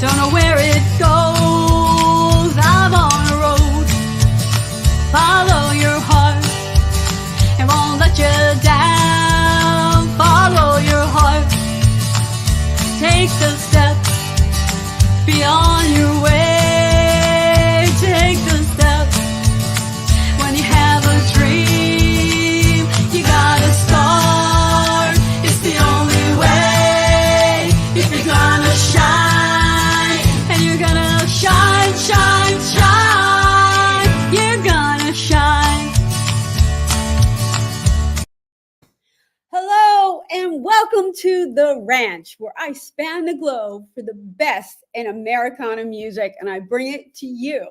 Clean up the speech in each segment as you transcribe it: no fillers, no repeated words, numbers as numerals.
Don't know where it goes. I'm on a road. Follow your heart. It won't let you down. Follow your heart. Take the step beyond your way. Take the step. When you have a dream, you gotta start. It's the only way. If you're gonna shine, and you're gonna shine, shine, shine. You're gonna shine. Hello and welcome to The Ranch, where I span the globe for the best in Americana music and I bring it to you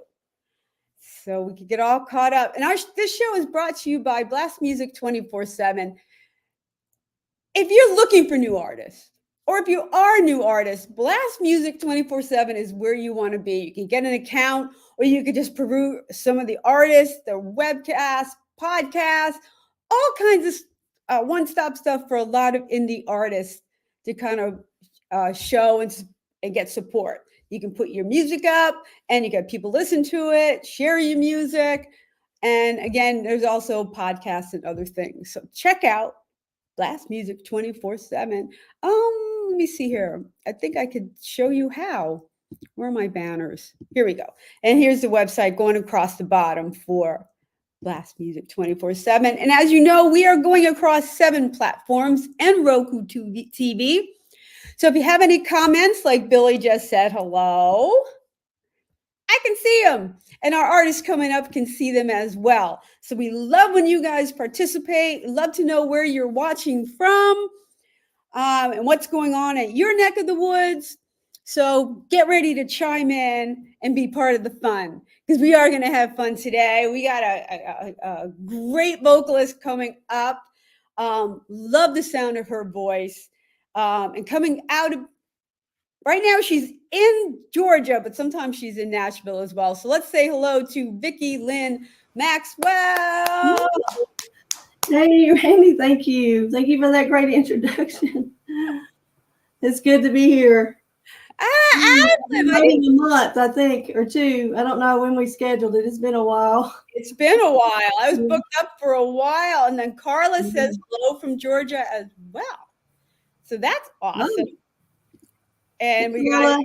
so we can get all caught up. And this show is brought to you by Blast Music 24/7. If you're looking for new artists, or if you are a new artist, Blast Music 24/7 is where you want to be. You can get an account, or you could just peruse some of the artists, their webcasts, podcasts, all kinds of one-stop stuff for a lot of indie artists to kind of show and get support. You can put your music up and you get people listen to it, share your music. And again, there's also podcasts and other things. So check out Blast Music 24/7. Let me see here. I think I could show you how. Where are my banners? Here we go. And here's the website going across the bottom for Blast Music 24/7. And as you know, we are going across 7 platforms and Roku TV. So if you have any comments, like Billy just said, hello, I can see them. And our artists coming up can see them as well. So we love when you guys participate. Love to know where you're watching from and what's going on at your neck of the woods. So get ready to chime in and be part of the fun, because we are going to have fun today. We got a great vocalist coming up. Love the sound of her voice. And coming out of, right now she's in Georgia, but sometimes she's in Nashville as well. So let's say hello to Vicki, Lynn, Maxwell. Hey, Randie, thank you. Thank you for that great introduction. It's good to be here. A month, I think, or 2. I don't know when we scheduled it. It's been a while. It's been a while. I was booked up for a while. And then Carla says hello from Georgia as well. So that's awesome. Oh. And we got,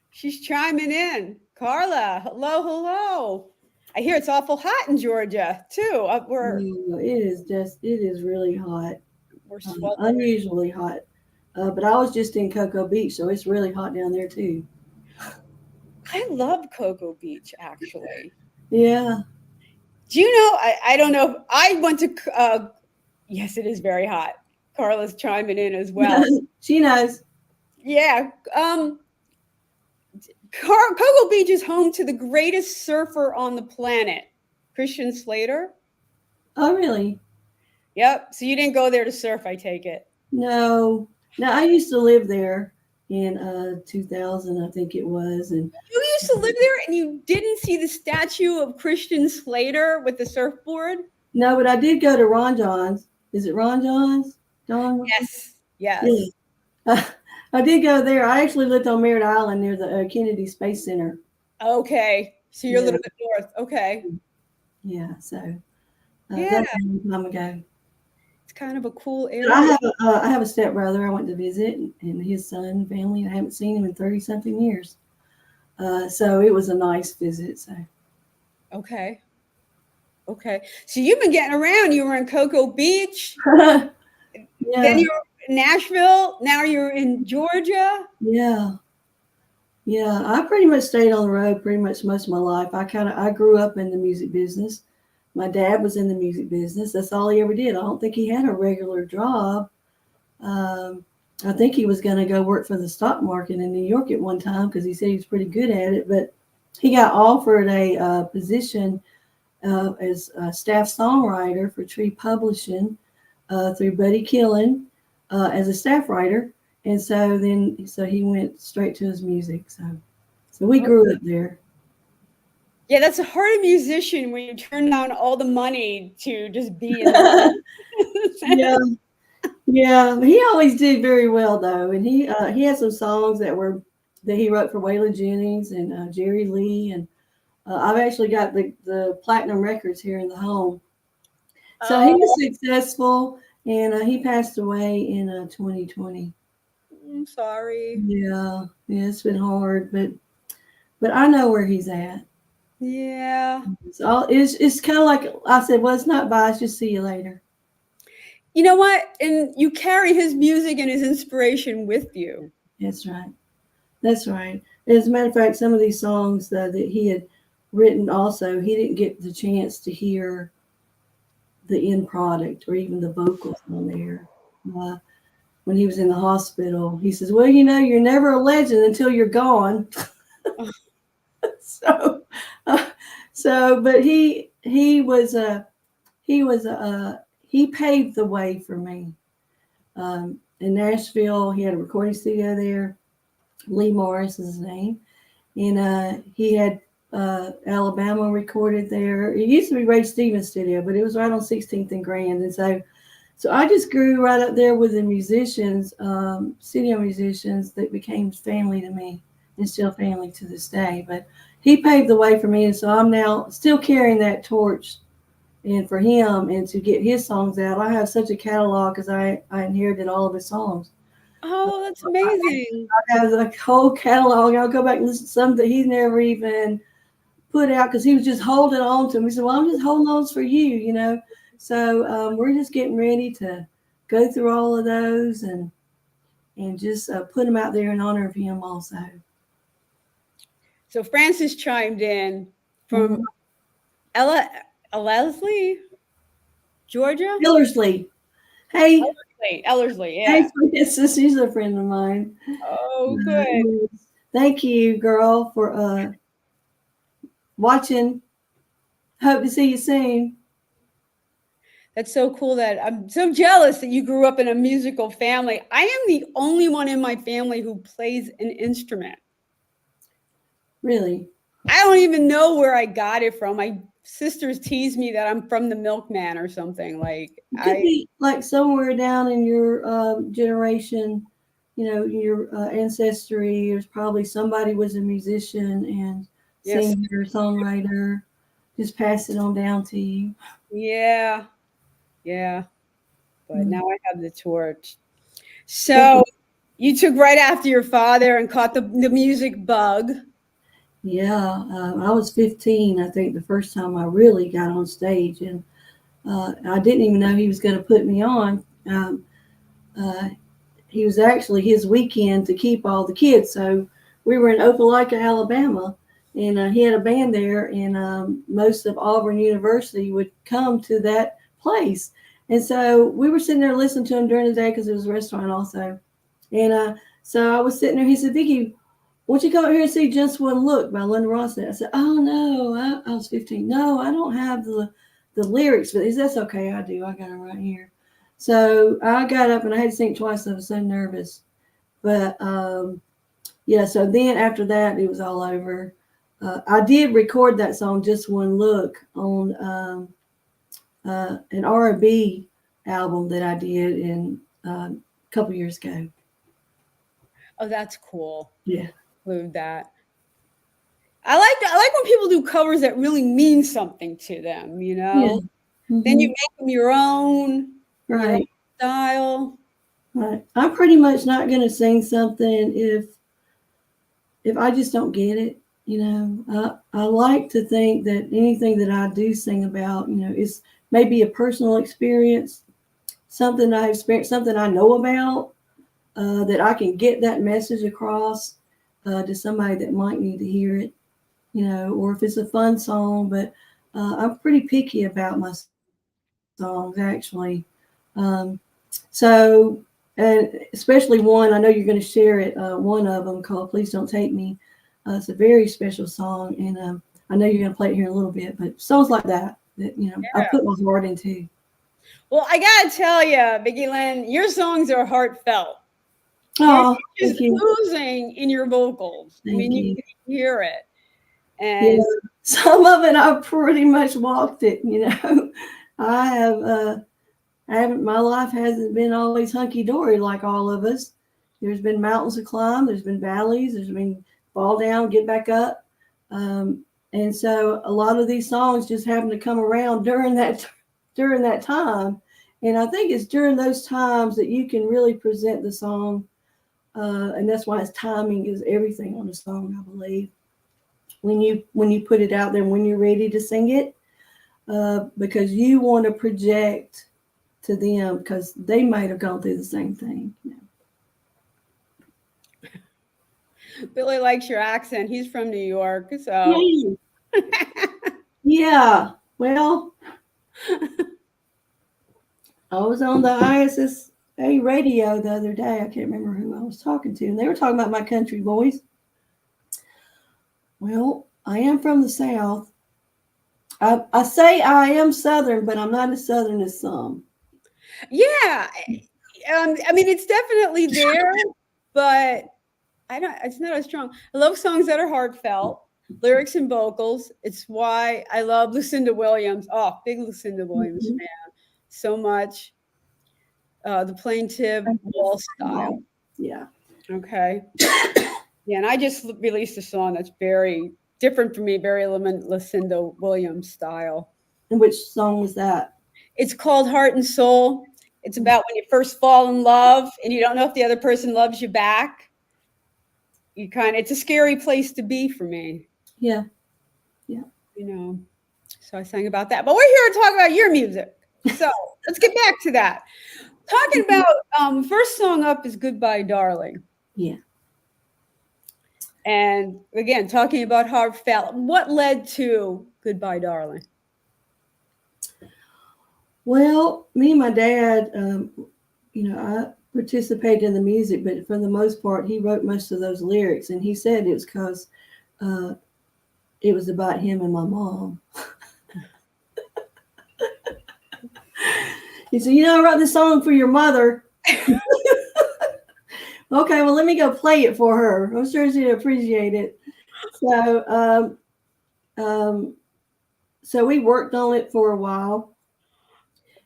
she's chiming in. Carla, hello. I hear it's awful hot in Georgia too. It is really hot. We're unusually hot. But I was just in Cocoa Beach, so it's really hot down there too. I love Cocoa Beach, actually. Yeah. Do you know, I don't know, I went to, yes, it is very hot. Carla's chiming in as well. She knows. Yeah. Cocoa Beach is home to the greatest surfer on the planet, Christian Slater. Oh, really? Yep. So you didn't go there to surf, I take it. No, I used to live there in 2000, I think it was. And you used to live there and you didn't see the statue of Christian Slater with the surfboard? No, but I did go to Ron John's. Is it Ron John's? Yes. Yeah. I did go there. I actually lived on Merritt Island near the Kennedy Space Center. Okay. So you're a little bit north. Okay. Yeah. So that's a long time ago. It's kind of a cool area. I have a stepbrother I went to visit, and his son and family. I haven't seen him in 30-something years. So it was a nice visit. So. Okay. So you've been getting around. You were in Cocoa Beach. Then you were in Nashville. Now you're in Georgia. Yeah. I pretty much stayed on the road pretty much most of my life. I grew up in the music business. My dad was in the music business. That's all he ever did. I don't think he had a regular job. I think he was going to go work for the stock market in New York at one time because he said he was pretty good at it. But he got offered a position as a staff songwriter for Tree Publishing through Buddy Killen as a staff writer. And so he went straight to his music. So we grew up there. Yeah, that's a hard musician when you turn down all the money to just be in the Yeah, he always did very well though, and he had some songs that were that he wrote for Waylon Jennings and Jerry Lee, and I've actually got the platinum records here in the home. So he was Oh, successful, and he passed away in 2020. I'm sorry. Yeah, yeah, it's been hard, but I know where he's at. Yeah. It's kind of like I said. Well, it's not bye. It's just see you later. You know what? And you carry his music and his inspiration with you. That's right. That's right. As a matter of fact, some of these songs that he had written, also, he didn't get the chance to hear the end product or even the vocals on there. Uh, when he was in the hospital, he says, "Well, you're never a legend until you're gone." so, uh, but he paved the way for me. In Nashville, he had a recording studio there. Lee Morris is his name, and he had Alabama recorded there. It used to be Ray Stevens' studio, but it was right on 16th and Grand, and so I just grew right up there with the musicians, studio musicians that became family to me and still family to this day. But he paved the way for me, and so I'm now still carrying that torch. And for him and to get his songs out, I have such a catalog because I inherited all of his songs. Oh, that's amazing. I have a whole catalog. I'll go back and listen to some that he's never even put out because he was just holding on to them. He said, "Well, I'm just holding on for you." So we're just getting ready to go through all of those and just put them out there in honor of him also. So Francis chimed in from Mhm. Ellerslie, Georgia. Ellerslie. Hey, Ellerslie, hey, yeah. Francis, she's a friend of mine. Oh, good. Thank you, girl, for watching. Hope to see you soon. That's so cool that I'm so jealous that you grew up in a musical family. I am the only one in my family who plays an instrument. Really? I don't even know where I got it from. My sisters tease me that I'm from the milkman or something. Like It could be like somewhere down in your generation, your ancestry. There's probably somebody was a musician and yes, singer, songwriter. Just pass it on down to you. yeah, yeah. But Mm. now I have the torch. So you took right after your father and caught the music bug. Yeah, I was 15, I think, the first time I really got on stage, and I didn't even know he was going to put me on. Uh, he was actually his weekend to keep all the kids. So we were in Opelika, Alabama, and he had a band there, and most of Auburn University would come to that place. And so we were sitting there listening to him during the day because it was a restaurant also. And so I was sitting there. He said, "Vicki, won't you come up here and see Just One Look by Linda Ronstadt?" I said, "Oh, no, I was 15. No, I don't have the lyrics." But he said, "That's okay. I do. I got them right here." So I got up and I had to sing it twice. I was so nervous. But yeah, so then after that, it was all over. I did record that song, Just One Look, on an R&B album that I did a couple years ago. Oh, that's cool. Yeah. Include that. I like when people do covers that really mean something to them, Yeah. Then you Mm-hmm. make them your own Right. style. Right. I'm pretty much not going to sing something if I just don't get it. I like to think that anything that I do sing about, is maybe a personal experience, something I experienced, something I know about, that I can get that message across to somebody that might need to hear it, or if it's a fun song. But I'm pretty picky about my songs, actually. Um, so, and especially one, I know you're going to share it, one of them called Please Don't Take Me. It's a very special song, and I know you're going to play it here in a little bit, but songs like that, I put my heart into. Well, I gotta tell you, Vicki Lynn, your songs are heartfelt. Oh, You're thank just you. oozing in your vocals. I mean, Thank you you. can hear it. Yeah, And some of it, I pretty much walked it, I have, my life hasn't been always hunky dory like all of us. There's been mountains to climb. There's been valleys. There's been fall down, get back up. And so a lot of these songs just happen to come around during that time. And I think it's during those times that you can really present the song. And that's why its timing is everything on the song, I believe. When you put it out there, when you're ready to sing it, because you want to project to them, because they might have gone through the same thing. Billy likes your accent. He's from New York, so. Yeah. Well, I was on the ISSA radio the other day. I can't remember who I was talking to, and they were talking about my country voice. Well, I am from the South. I say I am Southern, but I'm not as Southern as some. Yeah. I mean, it's definitely there, but it's not as strong. I love songs that are heartfelt, lyrics and vocals. It's why I love Lucinda Williams. Oh, big Lucinda Williams fan. So much. The plaintive wall style. Yeah. Okay. Yeah, and I just released a song that's very different from me, very Lucinda Williams style. And which song was that? It's called Heart and Soul. It's about when you first fall in love and you don't know if the other person loves you back. It's a scary place to be for me. Yeah. So I sang about that. But we're here to talk about your music. So let's get back to that. Talking about first song up is Goodbye, Darling. Yeah. And again, talking about heartfelt. What led to Goodbye, Darling? Well, me and my dad, I participated in the music, but for the most part, he wrote most of those lyrics. And he said it was because it was about him and my mom. He said, I wrote this song for your mother. Okay, well, let me go play it for her. I'm sure she'd appreciate it. So we worked on it for a while.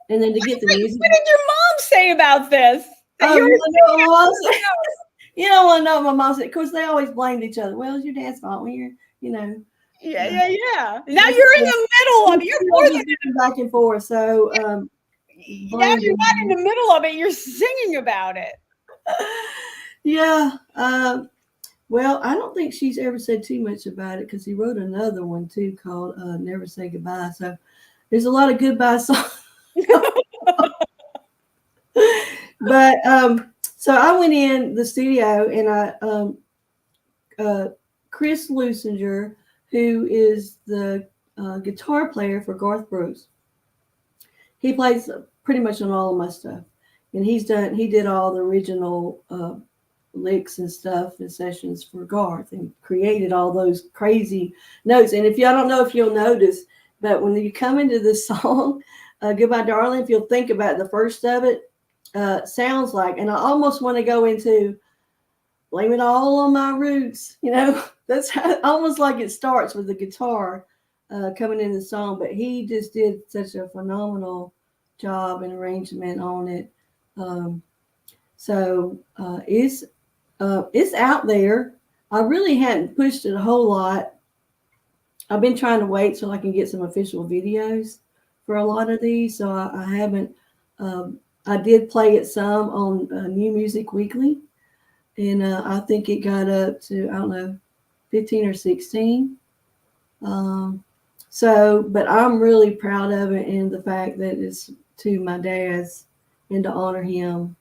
And then to get the music. What did your mom say about this? You don't want to know what my mom said. Of course, they always blamed each other. Well, it's your dad's fault when you're. Yeah. Now you're in the middle of it. You're more than back and forth. So now you're not in the middle of it. You're singing about it. Yeah. Well, I don't think she's ever said too much about it because he wrote another one too called Never Say Goodbye. So there's a lot of goodbye songs. But so I went in the studio and Chris Lusinger, who is the guitar player for Garth Brooks, he plays pretty much on all of my stuff, and he did all the original licks and stuff and sessions for Garth and created all those crazy notes. And I don't know if you'll notice, but when you come into this song, Goodbye, Darling, if you'll think about the first of it, sounds like, and I almost want to go into blame it all on my roots. That's almost like it starts with the guitar coming in the song, but he just did such a phenomenal job and arrangement on it. So it's out there. I really hadn't pushed it a whole lot. I've been trying to wait so I can get some official videos for a lot of these. So I haven't, I did play it some on New Music Weekly. And I think it got up to, 15 or 16. But I'm really proud of it and the fact that it's to my dad's and to honor him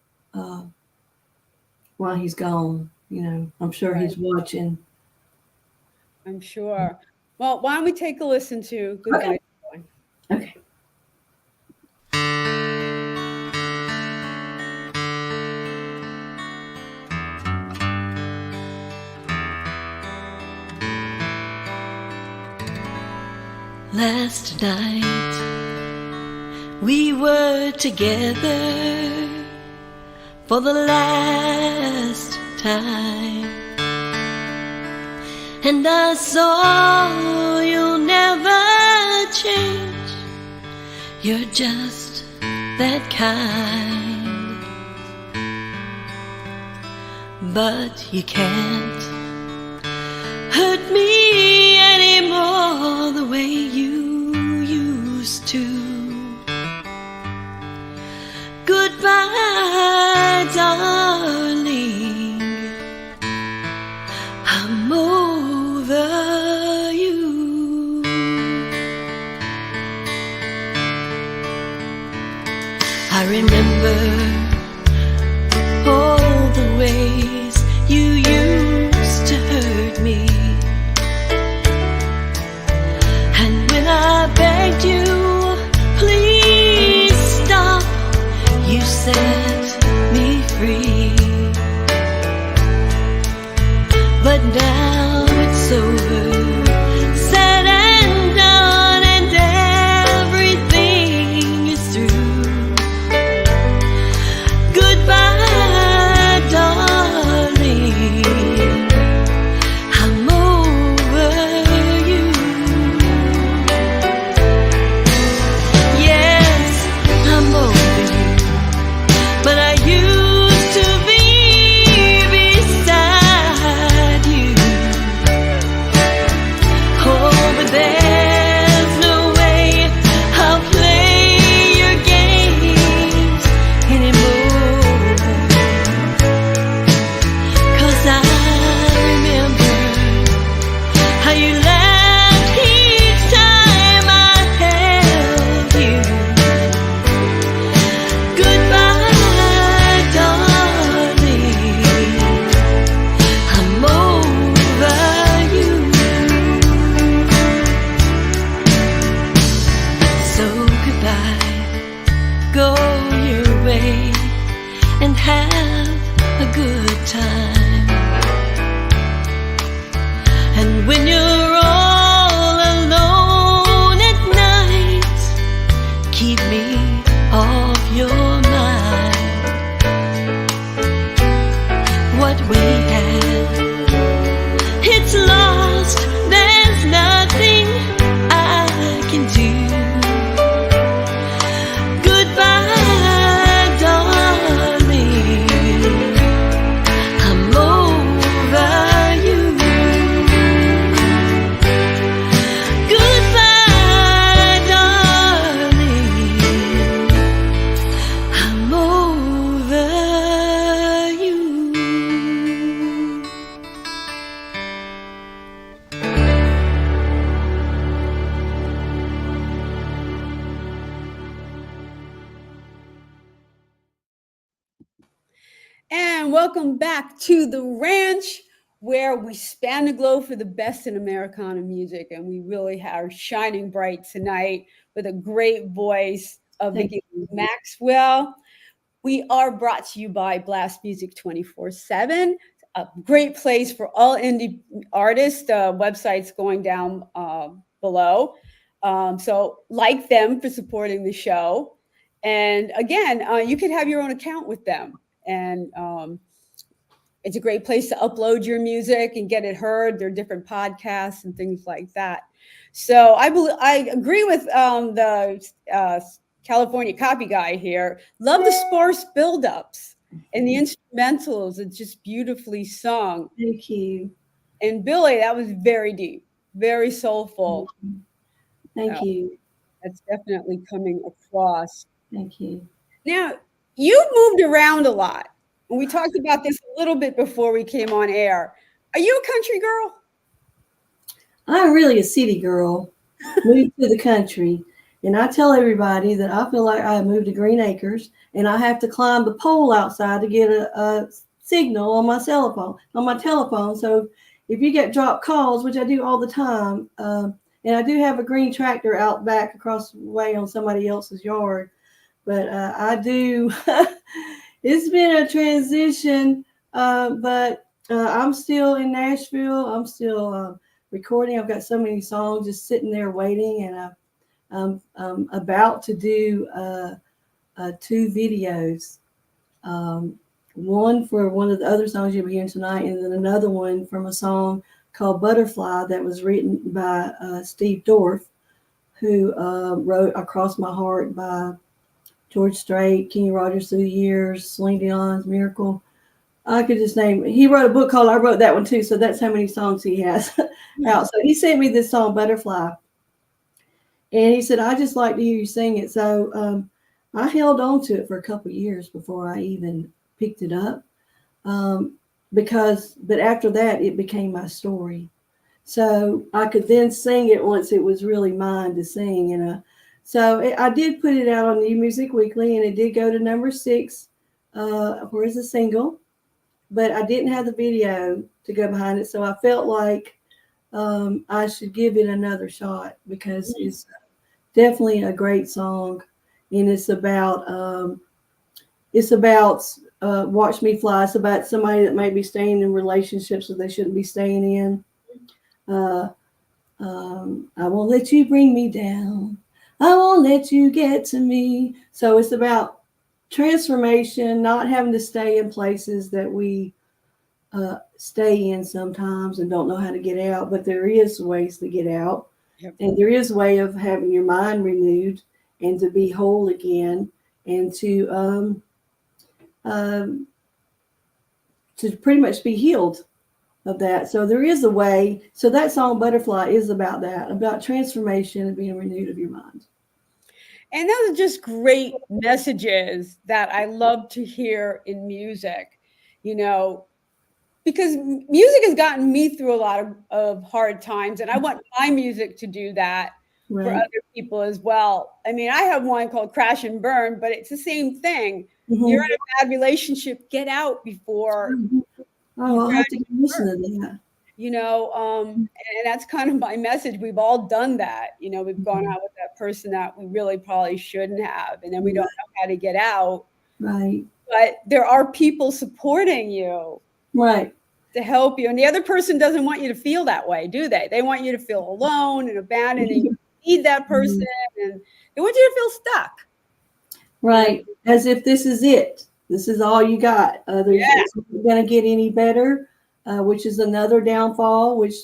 while he's gone. I'm sure he's watching. I'm sure. Well, why don't we take a listen to Goodbye. Okay. Last night we were together for the last time, and I saw you'll never change. You're just that kind. but you can't hurt me anymore the way you used to. Goodbye, darling, I'm over you. I remember all the ways you used to hurt me, and when I begged you, please stop, you set me free. But now it's over, said and done, and everything is through. Goodbye, darling, I'm over you. Yes, I'm over you, but I used to be beside you. Oh, but there's no way I'll play your games anymore, 'cause I remember how you laughed each time I held you. Goodbye, darling, I'm over you. So goodbye, go your way and have a good time. And when you're all alone at night, keep me off your mind. What we had, it's lost, there's nothing I can do. Goodbye, darling, I'm over you. Goodbye, darling, I'm over you. And welcome back to the ranch, where we span the globe for the best in Americana music. And we really are shining bright tonight with a great voice of Thank Vicki Maxwell. We are brought to you by Blast Music 24/7, a great place for all indie artists. Websites going down below. So like them for supporting the show. And again, you could have your own account with them. And it's a great place to upload your music and get it heard. There are different podcasts and things like that. So I agree with the California copy guy here. Love the sparse buildups and the instrumentals. It's just beautifully sung. Thank you. And Billy, that was very deep, very soulful. Thank you. That's definitely coming across. Thank you. Now, you moved around a lot. And we talked about this a little bit before we came on air. Are you a country girl? I'm really a city girl, moved to the country. And I tell everybody that I feel like I moved to Green Acres and I have to climb the pole outside to get a signal on my cell phone, on my telephone. So if you get dropped calls, which I do all the time, and I do have a green tractor out back across the way on somebody else's yard, but I do, it's been a transition, but I'm still in Nashville. I'm still recording. I've got so many songs just sitting there waiting, and I'm about to do 2 videos. One for one of the other songs you'll be hearing tonight, and then another one from a song called Butterfly that was written by Steve Dorff, who wrote Across My Heart by George Strait, Kenny Rogers Through the Years, Celine Dion's Miracle. I could just name. He wrote a book called I Wrote That One Too. So that's how many songs he has out. So he sent me this song Butterfly, and he said I just like to hear you sing it. So I held on to it for a couple of years before I even picked it up, but after that it became my story. So I could then sing it once it was really mine to sing, I did put it out on New Music Weekly, and it did go to number 6 for as a single, but I didn't have the video to go behind it, so I felt like I should give it another shot because it's definitely a great song, and it's about Watch Me Fly. It's about somebody that may be staying in relationships that they shouldn't be staying in. I won't let you bring me down. I won't let you get to me. So it's about transformation, not having to stay in places that we stay in sometimes and don't know how to get out. But there is ways to get out. Yep. And there is a way of having your mind renewed and to be whole again and to pretty much be healed of that. So there is a way. So that song Butterfly is about that, about transformation and being renewed of your mind. And those are just great messages that I love to hear in music, because music has gotten me through a lot of hard times, and I want my music to do that for Right. other people as well. I mean, I have one called Crash and Burn, but it's the same thing. Mm-hmm. You're in a bad relationship, get out before I'll have to listen to that. And that's kind of my message. We've all done that. We've gone out with that person that we really probably shouldn't have, and then we don't know how to get out. Right. But there are people supporting you. Right. To help you. And the other person doesn't want you to feel that way, do they? They want you to feel alone and abandoned, and you need that person, and they want you to feel stuck. Right. As if this is it. This is all you got. It's not going to get any better, which is another downfall, which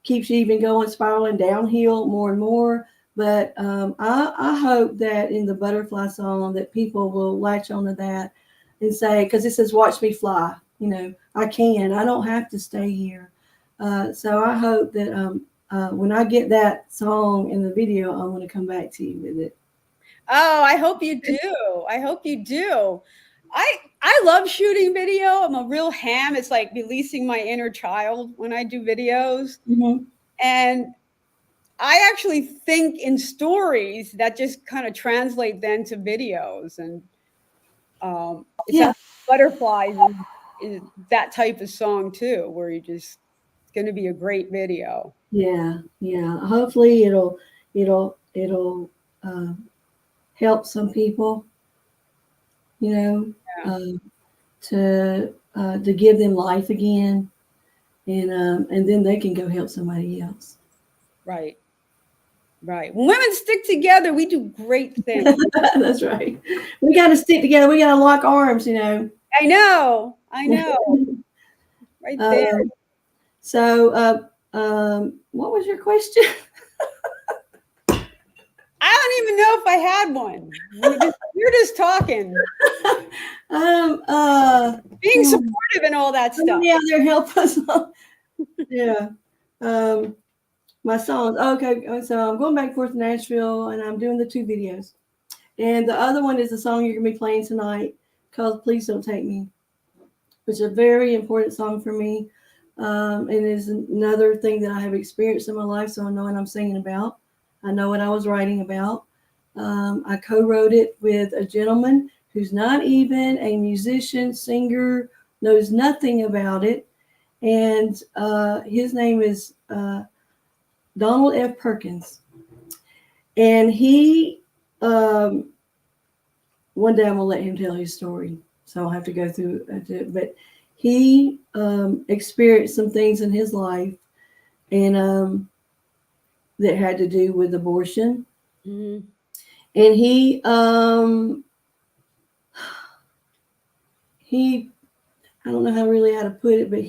keeps you even going, spiraling downhill more and more. But I hope that in the Butterfly song that people will latch onto that and say, because it says, watch me fly. I don't have to stay here. So I hope that when I get that song in the video, I'm going to come back to you with it. Oh, I hope you do. I hope you do. I love shooting video. I'm a real ham. It's like releasing my inner child when I do videos. Mm-hmm. And I actually think in stories that just kind of translate then to videos. And Butterflies is that type of song too, where it's going to be a great video. Yeah. Hopefully it'll help some people, to give them life again, and then they can go help somebody else. Right. When women stick together, we do great things. That's right. We got to stick together. We got to lock arms. I know. Right there. What was your question? I don't even know if I had one. You're just talking. Being supportive and all that stuff. Yeah, they're help us. Yeah. My songs. Okay, so I'm going back and forth to Nashville, and I'm doing the 2 videos. And the other one is the song you're going to be playing tonight called Please Don't Take Me, which is a very important song for me. And is another thing that I have experienced in my life, so I know what I'm singing about. I know what I was writing about. I co-wrote it with a gentleman who's not even a musician, singer, knows nothing about it. And his name is Donald F. Perkins. And he, one day I'm going to let him tell his story, so I'll have to go through it. But he experienced some things in his life and that had to do with abortion. Mm-hmm. And he, I don't know how to put it, but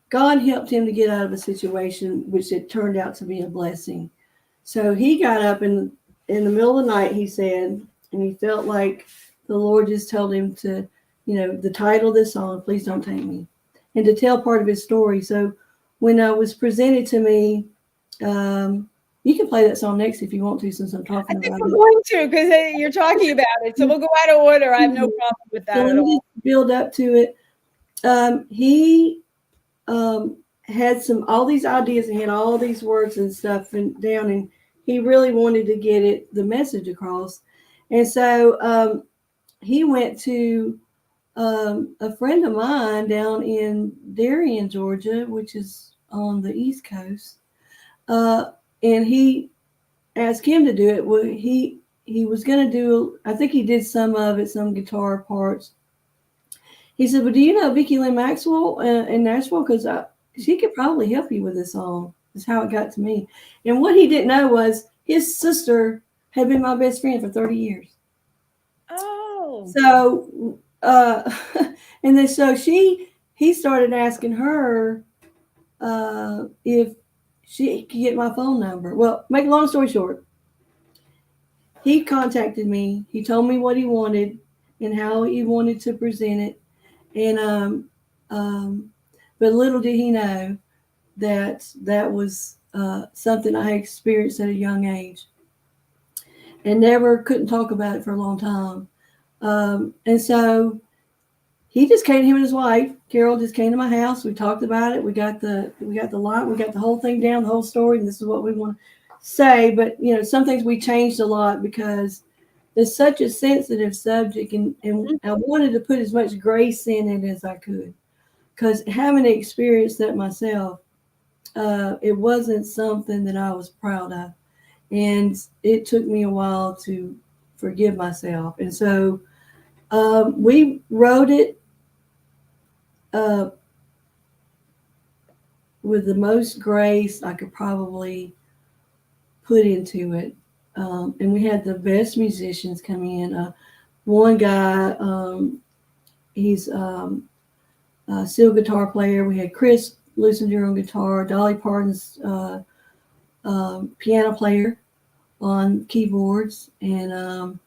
God helped him to get out of a situation which it turned out to be a blessing. So he got up in the middle of the night, he said, and he felt like the Lord just told him to the title of this song, Please Don't Take Me, and to tell part of his story. So when I was presented to me, you can play that song next if you want to, since I'm I talking think about we're it. going to, because you're talking about it. So we'll go out of order. I have no problem with So that let at me all. just build up to it. He had all these ideas and had all these words and stuff down, and he really wanted to get the message across. And so he went to a friend of mine down in Darien, Georgia, which is on the East Coast, and he asked him to do it. Well, he was going to do, I think he did some of it, some guitar parts. He said, "Well, do you know Vicki Lynn Maxwell in Nashville? Because she could probably help you with this song." Is how it got to me. And what he didn't know was his sister had been my best friend for 30 years. Oh. So, and then so he started asking her if she could get my phone number. Well, make a long story short, he contacted me. He told me what he wanted and how he wanted to present it. And but little did he know that was something I had experienced at a young age, and never couldn't talk about it for a long time. And so he just came. Him and his wife Carol just came to my house. We talked about it. We got the lot. We got the whole thing down, the whole story, and this is what we want to say. But some things we changed a lot because it's such a sensitive subject, and I wanted to put as much grace in it as I could, because having experienced that myself, it wasn't something that I was proud of, and it took me a while to forgive myself. And so we wrote it with the most grace I could probably put into it. And we had the best musicians come in. One guy, he's a steel guitar player. We had Chris Lucinger on guitar, Dolly Parton's piano player on keyboards. And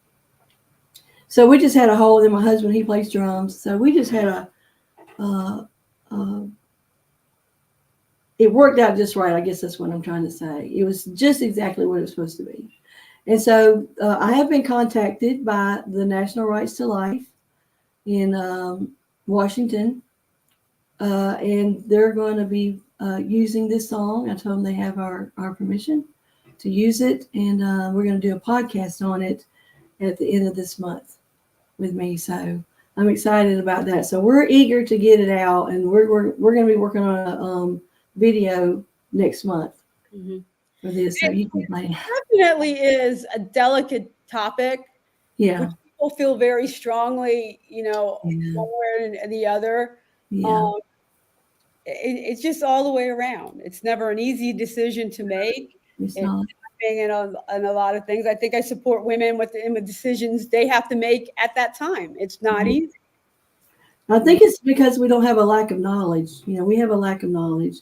so we just had a whole, then my husband, he plays drums. So we just had it worked out just right. I guess that's what I'm trying to say. It was just exactly what it was supposed to be. And so I have been contacted by the National Rights to Life in Washington, and they're going to be using this song. I told them they have our permission to use it, and we're going to do a podcast on it at the end of this month with me. So I'm excited about that. So we're eager to get it out, and we're going to be working on a video next month for this. So you can play. Definitely is a delicate topic. Yeah. Which people feel very strongly, one way or the other. Yeah. It's just all the way around. It's never an easy decision to make. It's not. In a lot of things. I think I support women with the decisions they have to make at that time. It's not easy. I think it's because we don't have a lack of knowledge. We have a lack of knowledge,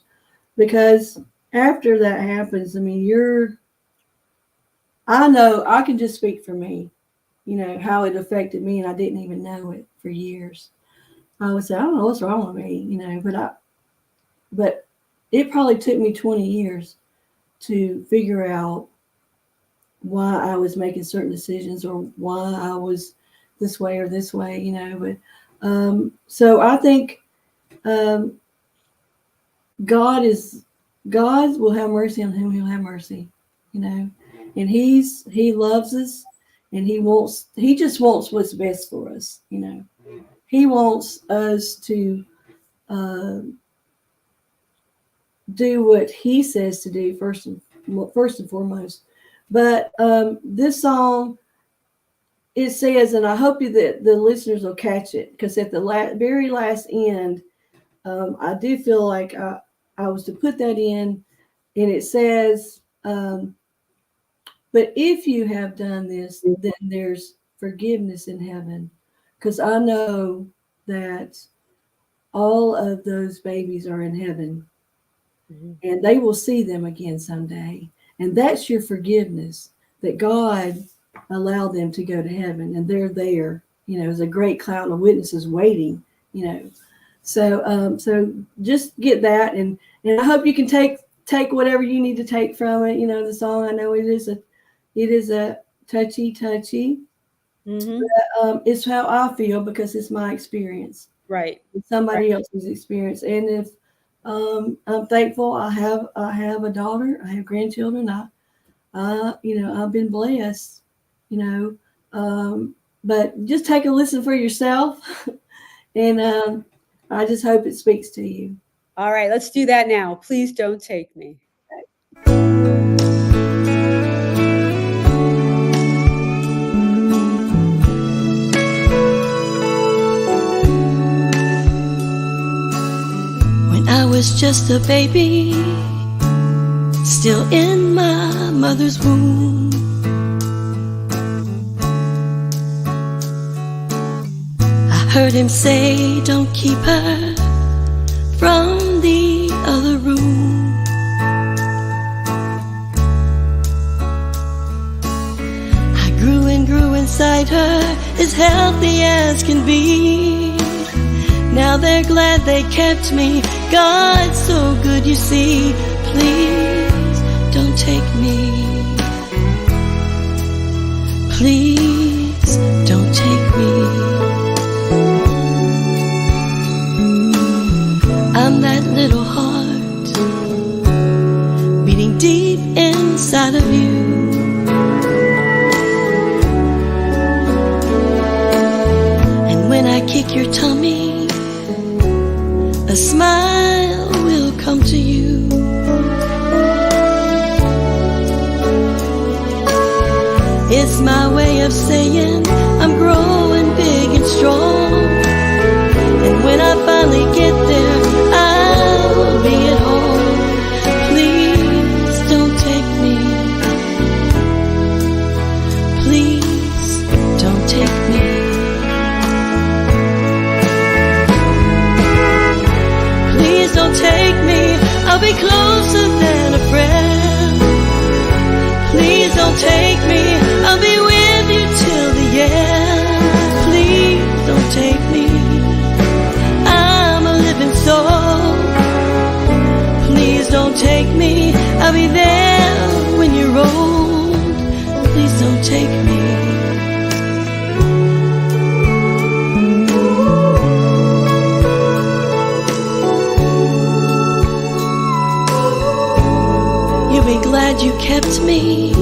because after that happens, I mean, I know I can just speak for me, how it affected me, and I didn't even know it for years. I would say, I don't know what's wrong with me, but it probably took me 20 years to figure out why I was making certain decisions, or why I was this way or this way, but so I think God will have mercy on whom he'll have mercy, and he loves us, and he just wants what's best for us. He wants us to do what he says to do first and foremost. But this song, it says, and I hope that the listeners will catch it, because at the very last end, I do feel like I was to put that in, and it says, but if you have done this, then there's forgiveness in heaven, because I know that all of those babies are in heaven, and they will see them again someday. And that's your forgiveness, that God allowed them to go to heaven, and they're there, there's a great cloud of witnesses waiting, So just get that, and I hope you can take whatever you need to take from it. The song, I know it is a touchy. Mm-hmm. But, it's how I feel because it's my experience. Right. It's somebody else's experience. And if I'm thankful, I have a daughter, I have grandchildren. I've been blessed, but just take a listen for yourself. And I just hope it speaks to you. All right, let's do that now. Please don't take me. When I was just a baby, still in my mother's womb, I heard him say, don't keep her from the other room. I grew and grew inside her, as healthy as can be. Now they're glad they kept me. God's so good, you see. Please don't take me. Please don't take me. I'm that little heart beating deep inside of you. And when I kick your tummy, a smile will come to you. It's my way of saying I'm growing big and strong. And when I finally get there, I'll be at home. Please don't take me. Please don't take me. Please don't take me. I'll be closer than a friend. Please don't take me. I'll be with you till the end. Please don't take me. Soul. Please don't take me. I'll be there when you're old. Please don't take me. You'll be glad you kept me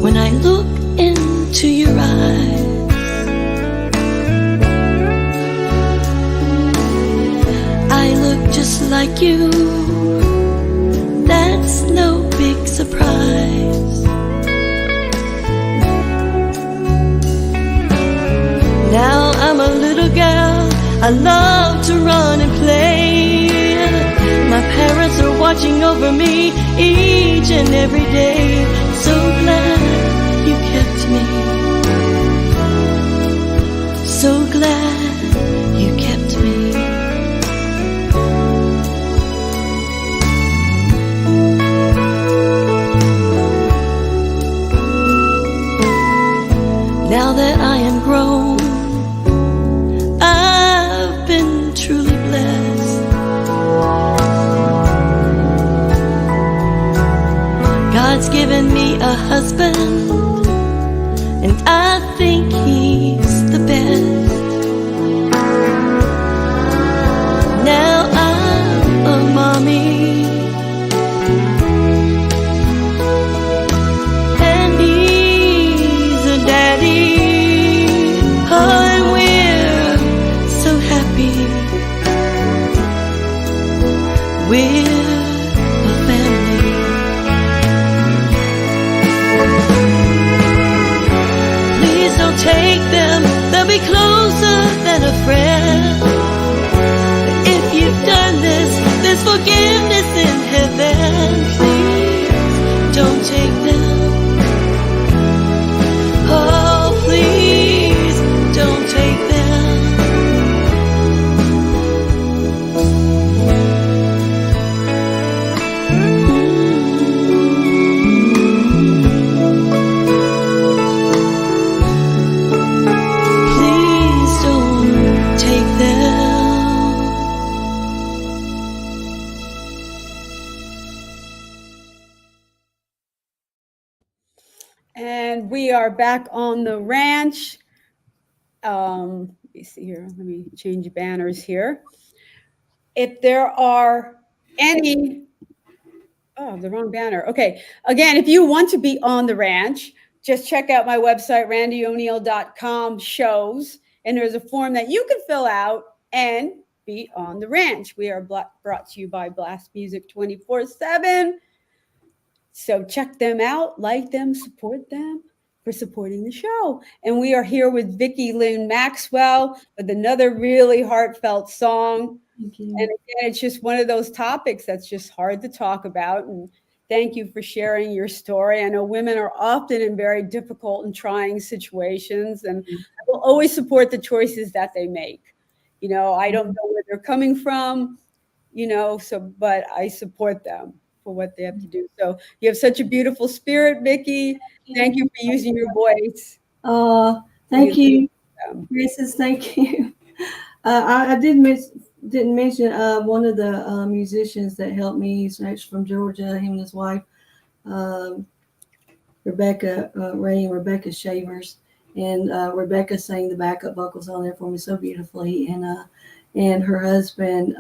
when I look into your eyes. I look just like you, that's no big surprise. Now I'm a little girl, I love to run and play. My parents are watching over me each and every day. So glad you kept me. So glad you kept me. Now that I am grown, I've been truly blessed. God's given me a husband, and I think he's the best. Now I'm a mommy, we're a family. Please don't take them, they'll be closer than a friend. If you've done this, there's forgiveness in heaven. Please don't take them. Oh, please don't take them. we are back on the ranch. Let me see here. Let me change banners here. If there are any, oh, the wrong banner. Okay. Again, if you want to be on the ranch, just check out my website, randieoneal.com shows. And there's a form that you can fill out and be on the ranch. We are brought to you by Blast Music 24/7. So check them out, like them, support them for supporting the show. And we are here with Vicki, Lynn, Maxwell with another really heartfelt song. Thank you. And again, it's just one of those topics that's just hard to talk about. And thank you for sharing your story. I know women are often in very difficult and trying situations, and I will always support the choices that they make. You know, I don't know where they're coming from, you know, so, but I support them for what they have to do. So you have such a beautiful spirit, Vicki. Thank you for using your voice. Thank you, Mrs. Thank you. I didn't mention one of the musicians that helped me. He's actually from Georgia. Him and his wife, Rebecca Ray and Rebecca Shavers, and Rebecca sang the backup vocals on there for me so beautifully, and her husband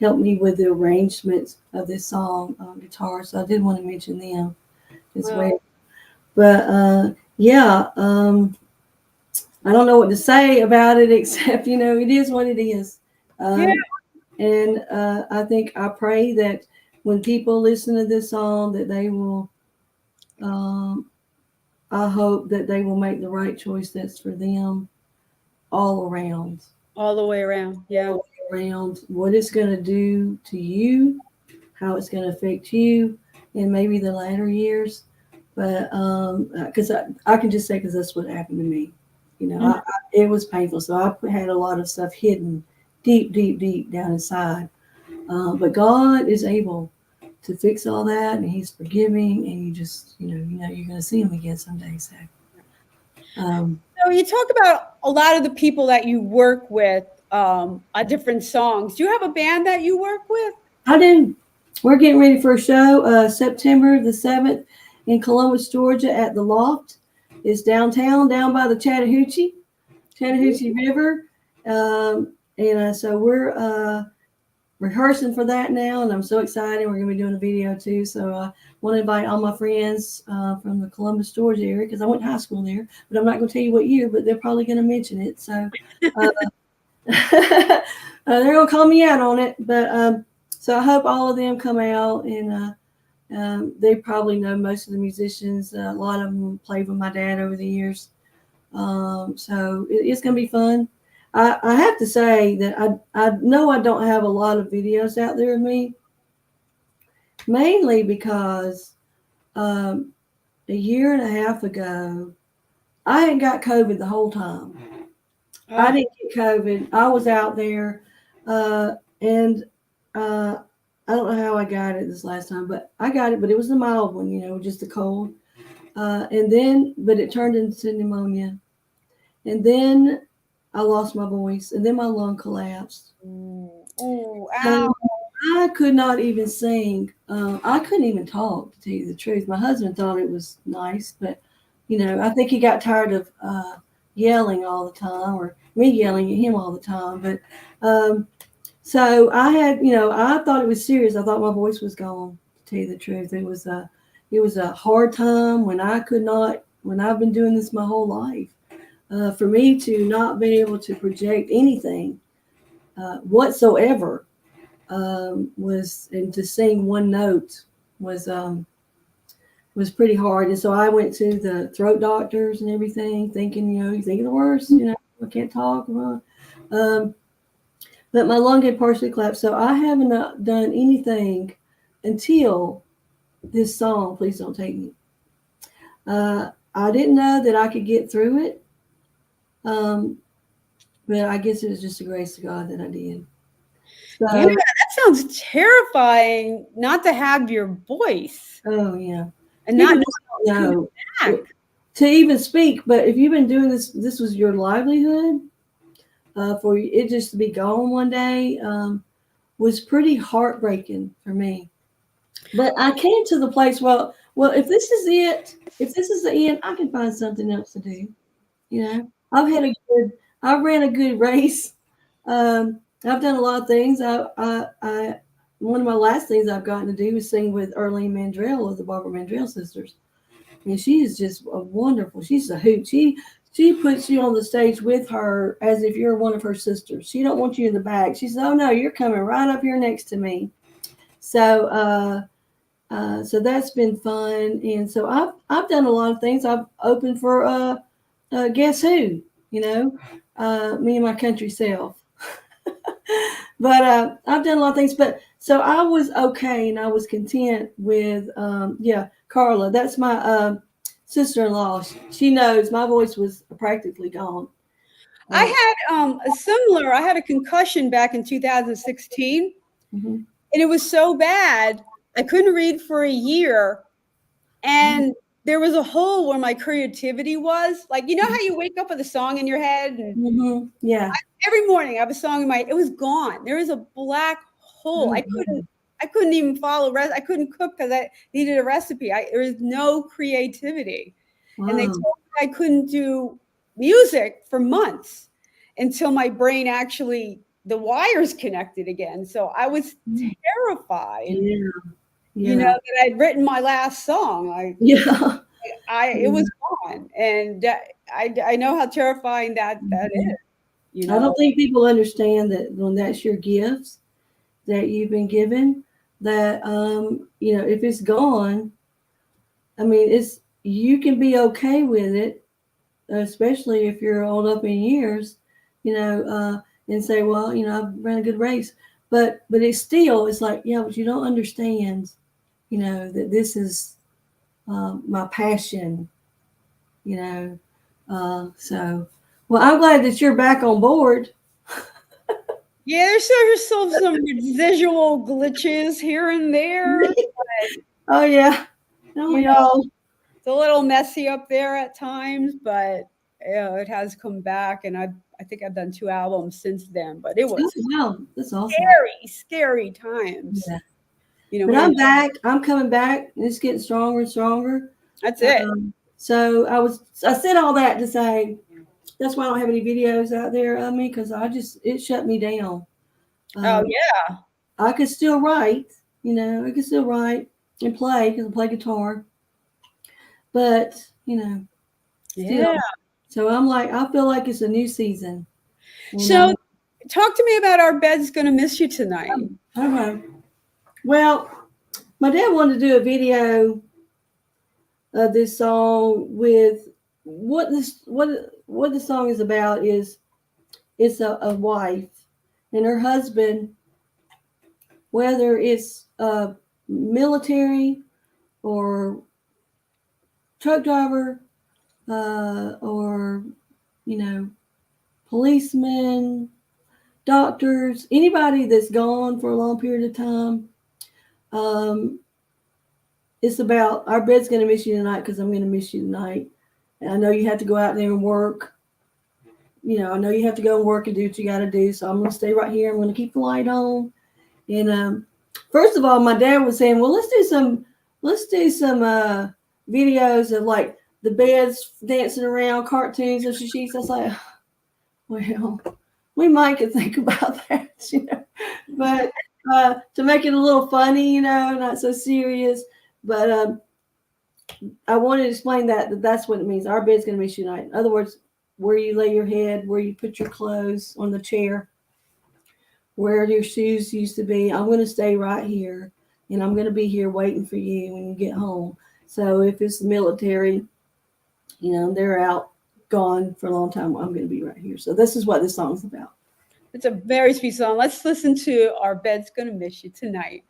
helped me with the arrangements of this song on guitar. So I did want to mention them as well. But yeah. I don't know what to say about it except, you know, it is what it is. And I pray that when people listen to this song, that they will, I hope that they will make the right choice that's for them all around. All the way around. Yeah. All the way around what it's going to do to you, how it's going to affect you in maybe the latter years. But because I can just say, because that's what happened to me. You know, it was painful. So I had a lot of stuff hidden deep down inside. But God is able to fix all that, and He's forgiving, and you just, you know, you're going to see Him again someday. So, so you talk about a lot of the people that you work with on different songs. Do you have a band that you work with? I do. We're getting ready for a show September the 7th in Columbus, Georgia at the Loft. It's downtown, down by the Chattahoochee River. And so we're rehearsing for that now, and I'm so excited. We're going to be doing a video too. So I want to invite all my friends from the Columbus, Georgia area, because I went to high school there, but I'm not going to tell you what year, but they're probably going to mention it. So they're going to call me out on it. But so I hope all of them come out, and they probably know most of the musicians. A lot of them played with my dad over the years. So it's going to be fun. I have to say that I know I don't have a lot of videos out there of me, mainly because a year and a half ago, I hadn't got COVID the whole time. I didn't get COVID. I was out there, and I don't know how I got it this last time, but I got it, but it was a mild one, you know, just a cold. But it turned into pneumonia. And then I lost my voice, and then my lung collapsed. Oh, ow. I could not even sing. I couldn't even talk, to tell you the truth. My husband thought it was nice, but, you know, I think he got tired of yelling all the time, or me yelling at him all the time. But so I had, you know, I thought it was serious. I thought my voice was gone, to tell you the truth. It was a hard time when I've been doing this my whole life. For me to not be able to project anything whatsoever and to sing one note was pretty hard. And so I went to the throat doctors and everything, thinking, you know, you think of the worst, you know, I can't talk. But my lung had partially collapsed. So I haven't done anything until this song, Please Don't Take Me. I didn't know that I could get through it. But I guess it was just the grace of God that I did. So, yeah, that sounds terrifying, not to have your voice. Oh, yeah. And not know to even speak. But if you've been doing this was your livelihood, for it just to be gone one day was pretty heartbreaking for me. But I came to the place, well, if this is it, if this is the end, I can find something else to do. You know, I ran a good race. I've done a lot of things. One of my last things I've gotten to do was sing with Erlene Mandrell of the Barbara Mandrell sisters. And she is just a wonderful. She's a hoot. She puts you on the stage with her as if you're one of her sisters. She don't want you in the back. She says, "Oh no, you're coming right up here next to me." So so that's been fun. And so I've done a lot of things. I've opened for Guess Who, you know, me and my country self. But I've done a lot of things. But so I was okay, and I was content with Carla. That's my sister-in-law. She knows my voice was practically gone. I had a similar. I had a concussion back in 2016, and it was so bad I couldn't read for a year, and there was a hole where my creativity was. Like, you know how you wake up with a song in your head, and every morning I have a song in my. It was gone. There was a black hole. I couldn't even follow. I couldn't cook because I needed a recipe. There was no creativity, and they told me I couldn't do music for months until my brain actually the wires connected again. So I was terrified. You know, that I'd written my last song. It was gone, and I know how terrifying that is. You know? I don't think people understand that when that's your gifts that you've been given, that you know, if it's gone, I mean, you can be okay with it, especially if you're old up in years, you know, and say, well, you know, I've ran a good race, but it's like, yeah, but you don't understand, you know, that this is my passion, you know. So, well, I'm glad that you're back on board. Yeah, there's still some residual glitches here and there. Oh yeah, no, we all. It's a little messy up there at times, but it has come back, and I think I've done 2 albums since then. But it was that's awesome. Scary times. Yeah. You know, but I'm back. I'm coming back. It's getting stronger and stronger. That's it. So I said all that to say that's why I don't have any videos out there of me, because it shut me down. I could still write, you know, I could still write and play because I play guitar. But, you know, still. So I'm like, I feel like it's a new season. So talk to me about Our Bed's Gonna Miss You Tonight. Okay. Well, my dad wanted to do a video of this song with what the song is about is it's a wife and her husband, whether it's military or truck driver or, you know, policemen, doctors, anybody that's gone for a long period of time. It's about our bed's going to miss you tonight because I'm going to miss you tonight. And I know you have to go out there and work. You know, I know you have to go and work and do what you got to do. So I'm going to stay right here. I'm going to keep the light on. And first of all, my dad was saying, well, let's do some videos of like the beds dancing around, cartoons and sheets. I was like, well, we might could think about that, you know, but to make it a little funny, you know, not so serious. But I wanted to explain that's what it means. Our bed's going to miss you tonight. In other words, where you lay your head, where you put your clothes on the chair, where your shoes used to be. I'm going to stay right here, and I'm going to be here waiting for you when you get home. So if it's the military, you know, they're out, gone for a long time, I'm going to be right here. So this is what this song's about. It's a very sweet song. Let's listen to Our Bed's Gonna Miss You Tonight.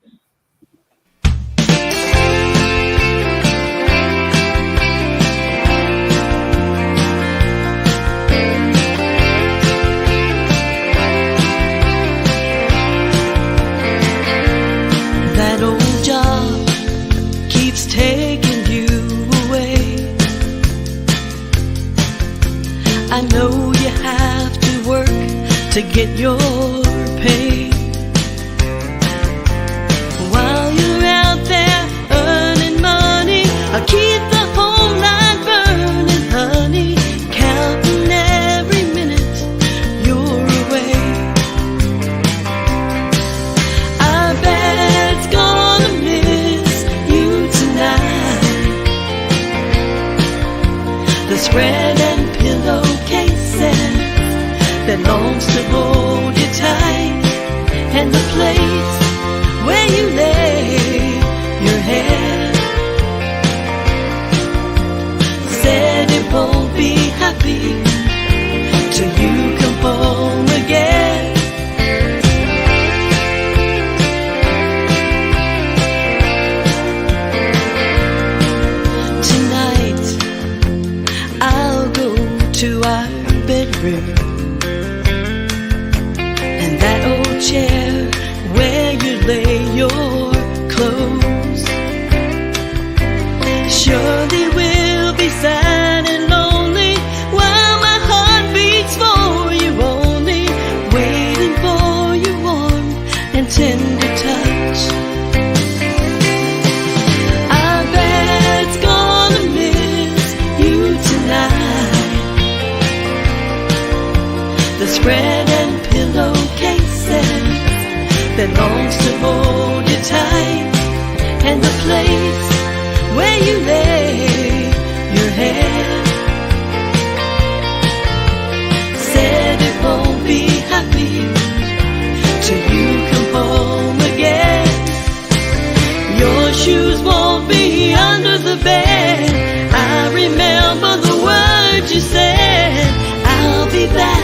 That old job keeps taking you away. I know you have to work to get your pay. While you're out there I'll keep the whole night burning, honey, counting every minute you're away. Our bed's gonna miss you tonight. The spread and pillowcases that longs to hold you tight, and the place where you lay your head, said it won't be happy till you come home again. Tonight I'll go to our bedroom, and that old chair where you lay your clothes surely will be sad and lonely, while my heart beats for you only, waiting for your warm and tender touch. I bet's gonna miss you tonight. The spread and pillowcases that longs to hold you tight, and the place where you lay your head, said it won't be happy till you come home again. Your shoes won't be under the bed. I remember the words you said. I'll be back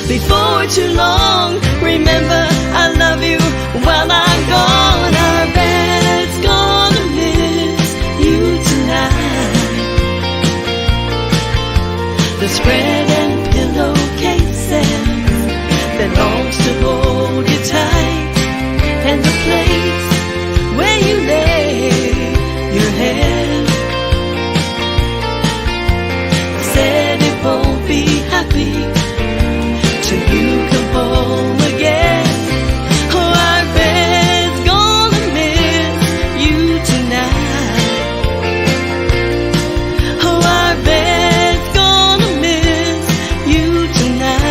before too long. Remember, I love you while I'm gone. Our bed's gonna miss you tonight. The spread and pillowcases that longs to hold you tight, and the place where you lay your head, said it won't be happy till you come home again. Oh, our bed's gonna miss you tonight. Oh, our bed's gonna miss you tonight.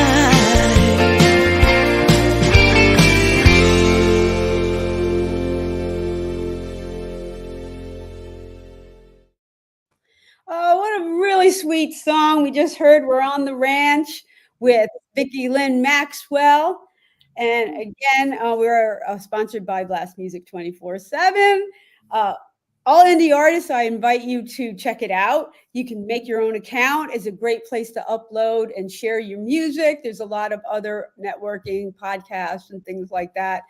Oh, what a really sweet song we just heard. We're on the ranch with Vicki, Lynn, Maxwell. And again, we're sponsored by Blast Music 24/7. All indie artists, I invite you to check it out. You can make your own account. It's a great place to upload and share your music. There's a lot of other networking podcasts and things like that.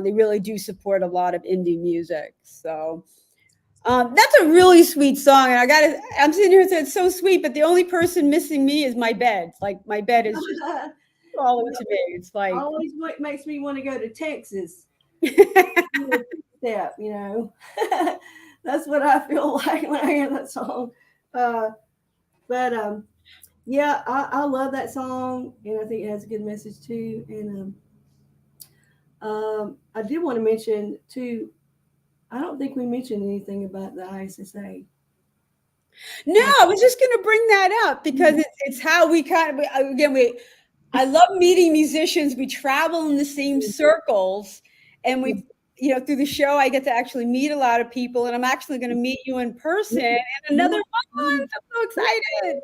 They really do support a lot of indie music. So that's a really sweet song. And I'm sitting here saying it's so sweet, but the only person missing me is my bed. Like my bed is just all to me. It's like Always what makes me want to go to Texas. Step, you know. That's what I feel like when I hear that song. Yeah, I love that song, and I think it has a good message too. And I did want to mention too. I don't think we mentioned anything about the ISSA. No, I was just going to bring that up because it's how we I love meeting musicians. We travel in the same circles, and through the show, I get to actually meet a lot of people, and I'm actually going to meet you in person in another month. I'm so excited.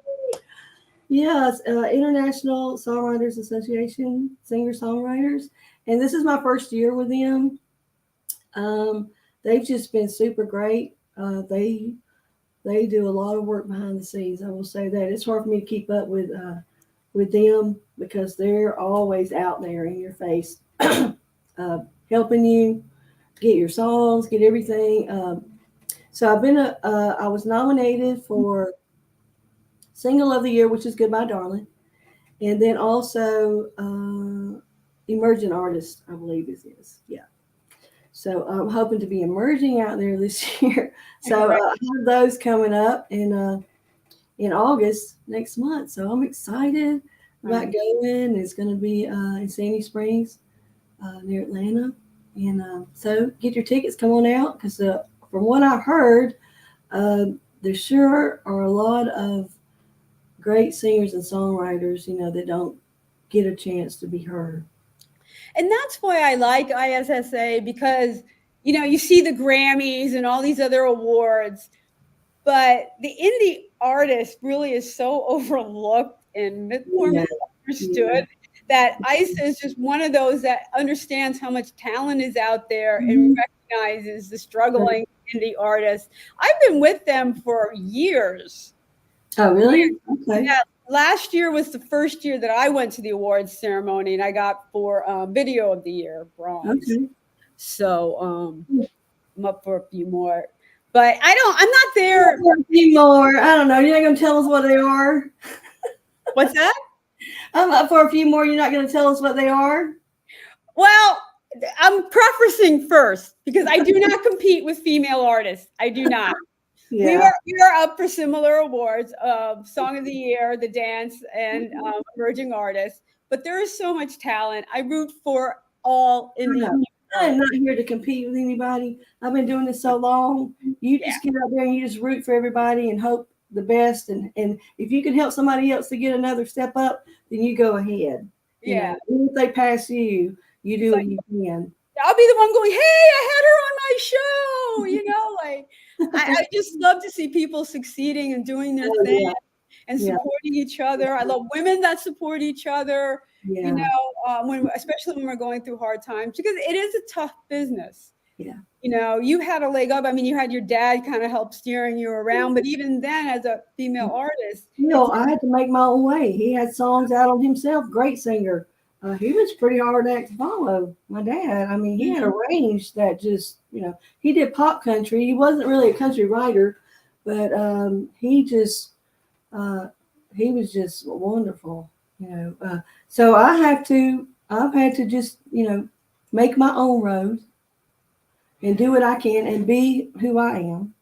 Yes, International Songwriters Association, singer-songwriters. And this is my first year with them. They've just been super great. They do a lot of work behind the scenes. I will say that. It's hard for me to keep up with them because they're always out there in your face, helping you get your songs, get everything. So I was nominated for Single of the Year, which is Goodbye Darling. And then also Emerging Artist, I believe it is. Yeah. So I'm hoping to be emerging out there this year. So I have those coming up in August next month. So I'm excited about going. It's going to be in Sandy Springs near Atlanta. And so get your tickets, come on out, because from what I heard, there sure are a lot of great singers and songwriters, that don't get a chance to be heard. And that's why I like ISSA, because, you see the Grammys and all these other awards, but the indie artist really is so overlooked and more Yeah. misunderstood that ISA is just one of those that understands how much talent is out there and Mhm. recognizes the struggling indie artists. I've been with them for years. Oh, really? Okay. Yeah, last year was the first year that I went to the awards ceremony, and I got for Video of the Year bronze. Okay. So I'm up for a few more, but I'm not there. A few more. I don't know. You're not going to tell us what they are. What's that? I'm up for a few more. You're not going to tell us what they are. Well, I'm prefacing first because I do not compete with female artists. I do not. Yeah. We are up for similar awards of Song of the Year, the dance, and emerging artists. But there is so much talent. I root for all indie. I'm not here to compete with anybody. I've been doing this so long. You just get out there and you just root for everybody and hope the best. And if you can help somebody else to get another step up, then you go ahead. Yeah. Even if they pass you, you do what you can. I'll be the one going, hey, I had her on my show. I just love to see people succeeding and doing their thing and supporting each other. I love women that support each other, especially when we're going through hard times, because it is a tough business. Yeah. You had a leg up. I mean, you had your dad kind of help steering you around, but even then as a female artist. I had to make my own way. He had songs out on himself, great singer. He was pretty hard act to follow, my dad. I mean, he had a range that just, he did pop country. He wasn't really a country writer, but he was just wonderful, So I've had to just, make my own road and do what I can and be who I am,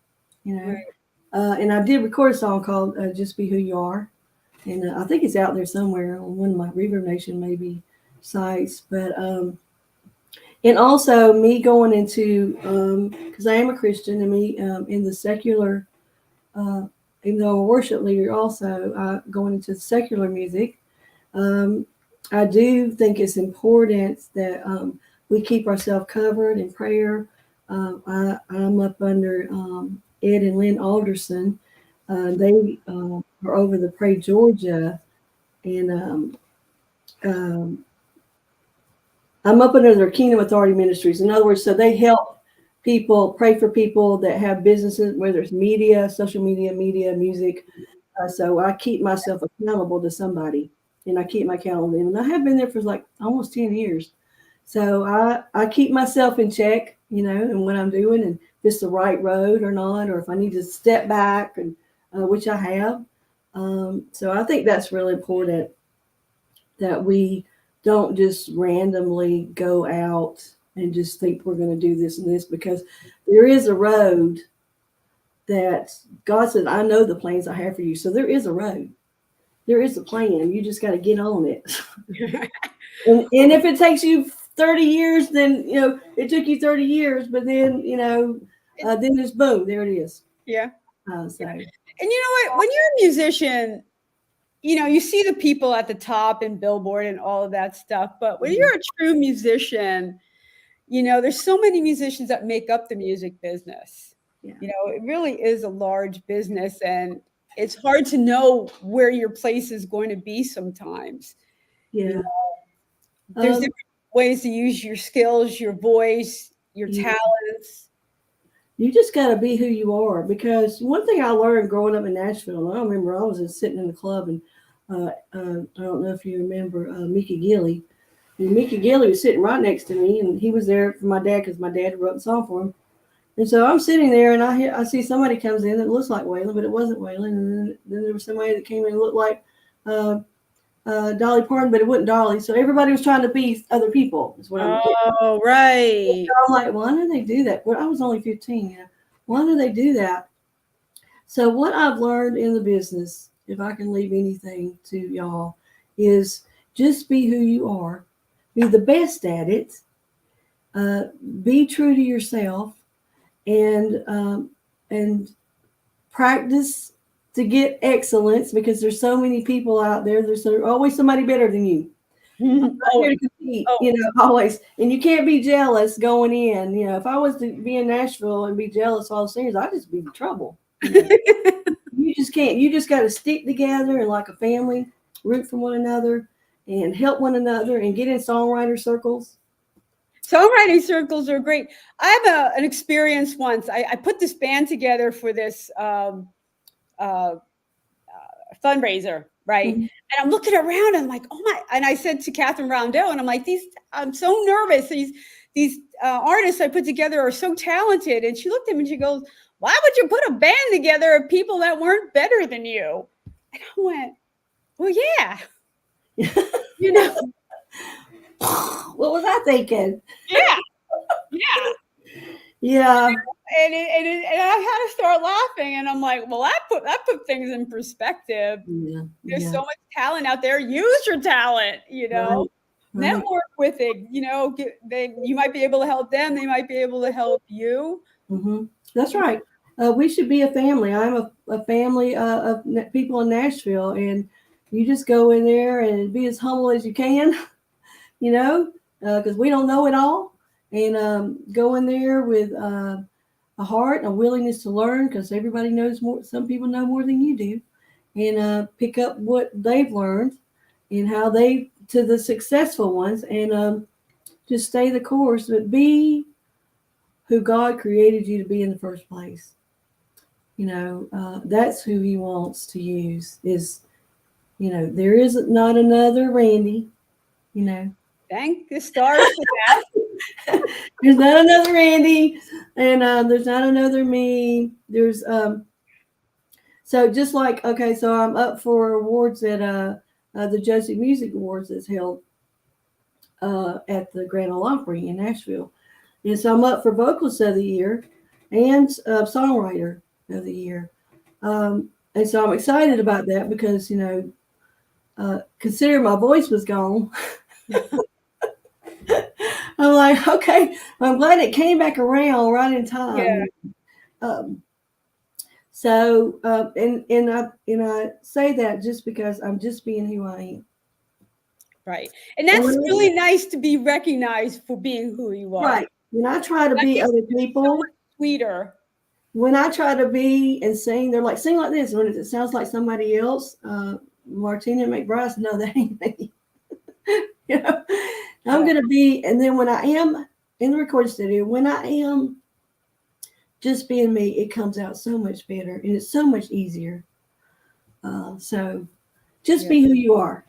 Right. And I did record a song called Just Be Who You Are. And I think it's out there somewhere on one of my Reverb Nation maybe sites. But and also me going into because I am a Christian, and me in the secular, even though I'm a worship leader, also going into secular music. I do think it's important that we keep ourselves covered in prayer. I'm up under Ed and Lynn Alderson. They are over the Pray Georgia, and I'm up under their Kingdom Authority Ministries. In other words, so they help people, pray for people that have businesses, whether it's media, social media, music. So I keep myself accountable to somebody, and I keep my accountable to them. And I have been there for like almost 10 years. So I keep myself in check, and what I'm doing, and if it's the right road or not, or if I need to step back, and which I have. So I think that's really important that we don't just randomly go out and just think we're going to do this and this, because there is a road that God said, I know the plans I have for you. So there is a road. There is a plan. You just got to get on it. and if it takes you 30 years, then, it took you 30 years, but then, then it's boom, there it is. Yeah. So. And you know what, when you're a musician, you see the people at the top and Billboard and all of that stuff. But when you're a true musician, there's so many musicians that make up the music business. Yeah. It really is a large business, and it's hard to know where your place is going to be sometimes. Yeah. There's different ways to use your skills, your voice, your talents. You just got to be who you are, because one thing I learned growing up in Nashville, I remember I was just sitting in the club, and I don't know if you remember Mickey Gilley. And Mickey Gilley was sitting right next to me, and he was there for my dad because my dad wrote the song for him. And so I'm sitting there, and I see somebody comes in that looks like Waylon, but it wasn't Waylon. And then there was somebody that came in and looked like Dolly Parton, but it wasn't Dolly. So everybody was trying to be other people. Is what I'm getting. Oh, right. So I'm like, why do they do that? Well, I was only 15. Why do they do that? So what I've learned in the business, if I can leave anything to y'all, is just be who you are. Be the best at it. Be true to yourself, and practice to get excellence, because there's so many people out there. There's always somebody better than you. Oh, Here to compete, always. And you can't be jealous going in. If I was to be in Nashville and be jealous of all the singers, I'd just be in trouble. You just can't. You just got to stick together and like a family, root for one another and help one another and get in songwriter circles. Songwriting circles are great. I have an experience once. I put this band together for this fundraiser, right? Mm-hmm. And I'm looking around and I'm like, oh my, and I said to Catherine Roundell, and I'm like, I'm so nervous. These artists I put together are so talented. And she looked at me and she goes, why would you put a band together of people that weren't better than you? And I went, well, yeah. What was I thinking? Yeah. Yeah. And I had to start laughing, and I'm like, well, that put things in perspective. Yeah. There's so much talent out there. Use your talent, Right. network with it. You might be able to help them. They might be able to help you. Mm-hmm. That's right. We should be a family. I'm a family of people in Nashville, and you just go in there and be as humble as you can, because we don't know it all, and go in there with a heart and a willingness to learn, because everybody knows more. Some people know more than you do, and pick up what they've learned and how to the successful ones, and just stay the course, but be who God created you to be in the first place. That's who he wants to use is, there is not another Randie, Thank the stars for that. There's not another Randie, and there's not another me. There's so just like, okay, so I'm up for awards at the Josie Music Awards that's held at the Grand Ole Opry in Nashville, and so I'm up for Vocalist of the Year and Songwriter of the Year, and so I'm excited about that because considering my voice was gone. I'm like, okay, I'm glad it came back around right in time. Yeah. And I say that just because I'm just being who I am. Right. And that's really nice to be recognized for being who you are. Right. When I try to be other people, so much sweeter. When I try to be and sing, they're like, sing like this. When it sounds like somebody else, Martina McBride, no, that ain't me. I'm going to be, and then when I am in the recording studio, when I am just being me, it comes out so much better and it's so much easier. So just be who you are.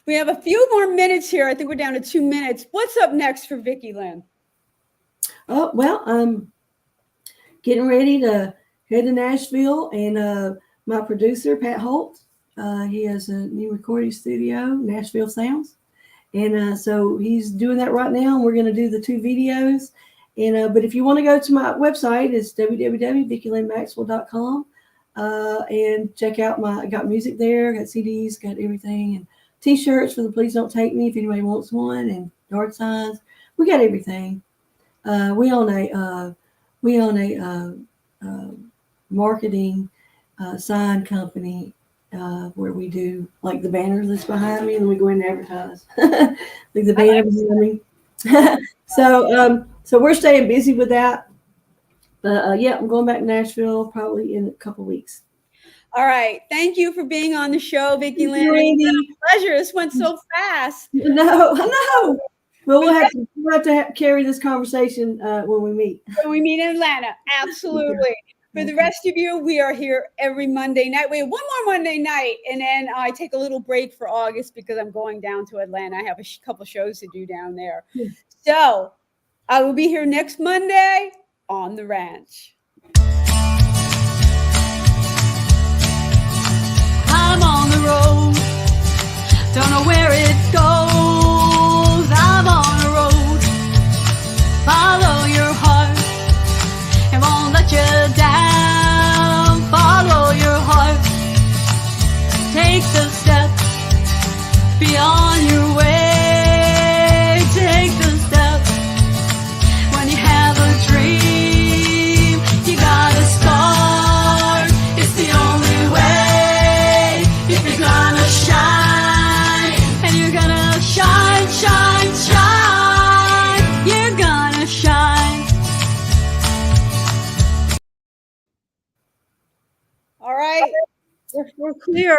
We have a few more minutes here. I think we're down to 2 minutes. What's up next for Vicki, Lynn? Oh, well, I'm getting ready to head to Nashville, and my producer, Pat Holt, he has a new recording studio, Nashville Sounds. And so he's doing that right now. And we're going to do the 2 videos. And but if you want to go to my website, it's www.VickiLynnMaxwell.com, and check out I got music there, got CDs, got everything, and T-shirts for the Please Don't Take Me if anybody wants one, and yard signs. We got everything. We own a marketing sign company. Where we do like the banner that's behind me, and we go in and advertise. Like the banner behind me. So we're staying busy with that. But yeah, I'm going back to Nashville probably in a couple weeks. All right. Thank you for being on the show, Vicki Lynn. It's been a pleasure. This went so fast. No, I know. Well, we'll have to carry this conversation when we meet. When we meet in Atlanta. Absolutely. For the rest of you, we are here every Monday night. We have one more Monday night, and then I take a little break for August because I'm going down to Atlanta. I have a couple shows to do down there. So I will be here next Monday on the ranch. I'm on the road, don't know where it goes. I'm on the road, follow your heart, it won't let you down. Follow your heart, take the steps, be on your way. Take the steps, when you have a dream, you gotta start. clear.